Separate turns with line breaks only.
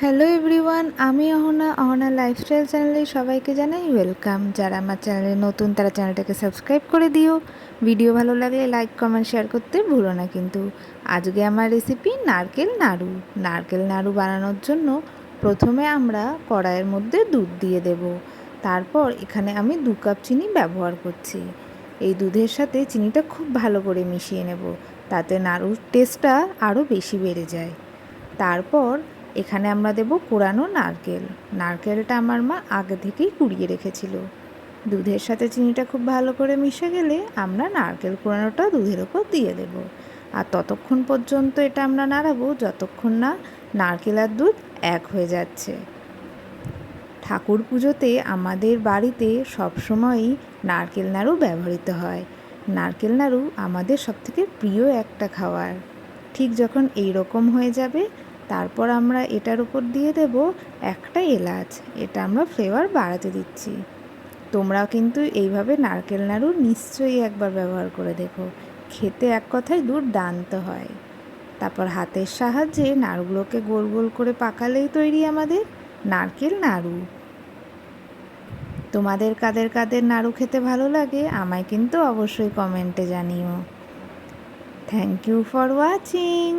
Hello everyone, আমি Ahana lifestyle চ্যানেলে সবাইকে জানাই ওয়েলকাম। যারা আমার চ্যানেলে নতুন তারা চ্যানেলটাকে সাবস্ক্রাইব করে দিও। ভিডিও ভালো লাগলে লাইক কমেন্ট শেয়ার করতে ভুলো না কিন্তু। আজকে আমার রেসিপি নারকেল নাড়ু। নারকেল নাড়ু বানানোর জন্য প্রথমে আমরা কড়াইয়ের মধ্যে দুধ দিয়ে দেব। তারপর এখানে আমি 2 কাপ চিনি ব্যবহার করছি। এই দুধের সাথে চিনিটা খুব ভালো করে মিশিয়ে নেব, তাতে নাড়ুর টেস্টটা আরও বেশি বেড়ে যায়। তারপর এখানে আমরা দেব কোরানো নারকেল। নারকেলটা আমার মা আগে থেকেই কুড়িয়ে রেখেছিল। দুধের সাথে চিনিটা খুব ভালো করে মিশে গেলে আমরা নারকেল কোরানোটা দুধের ওপর দিয়ে দেব। আর ততক্ষণ পর্যন্ত এটা আমরা নাড়াবো যতক্ষণ না নারকেল আর দুধ এক হয়ে যাচ্ছে। ঠাকুর পুজোতে আমাদের বাড়িতে সবসময়ই নারকেল নাড়ু ব্যবহৃত হয়। নারকেল নাড়ু আমাদের সবথেকে প্রিয় একটা খাবার। ঠিক যখন এই রকম হয়ে যাবে তারপর আমরা এটার উপর দিয়ে দেব একটা এলাচ। এটা আমরা ফ্লেভার বাড়াতে দিচ্ছি। তোমরাও কিন্তু এইভাবে নারকেল নাড়ু নিশ্চয়ই একবার ব্যবহার করে দেখো, খেতে এক কথায় দুর্দান্ত হয়। তারপর হাতের সাহায্যে নাড়ুগুলোকে গোল গোল করে পাকালেই তৈরি আমাদের নারকেল নাড়ু। তোমাদের কাদের কাদের নাড়ু খেতে ভালো লাগে আমায় কিন্তু অবশ্যই কমেন্টে জানিও। Thank you for watching.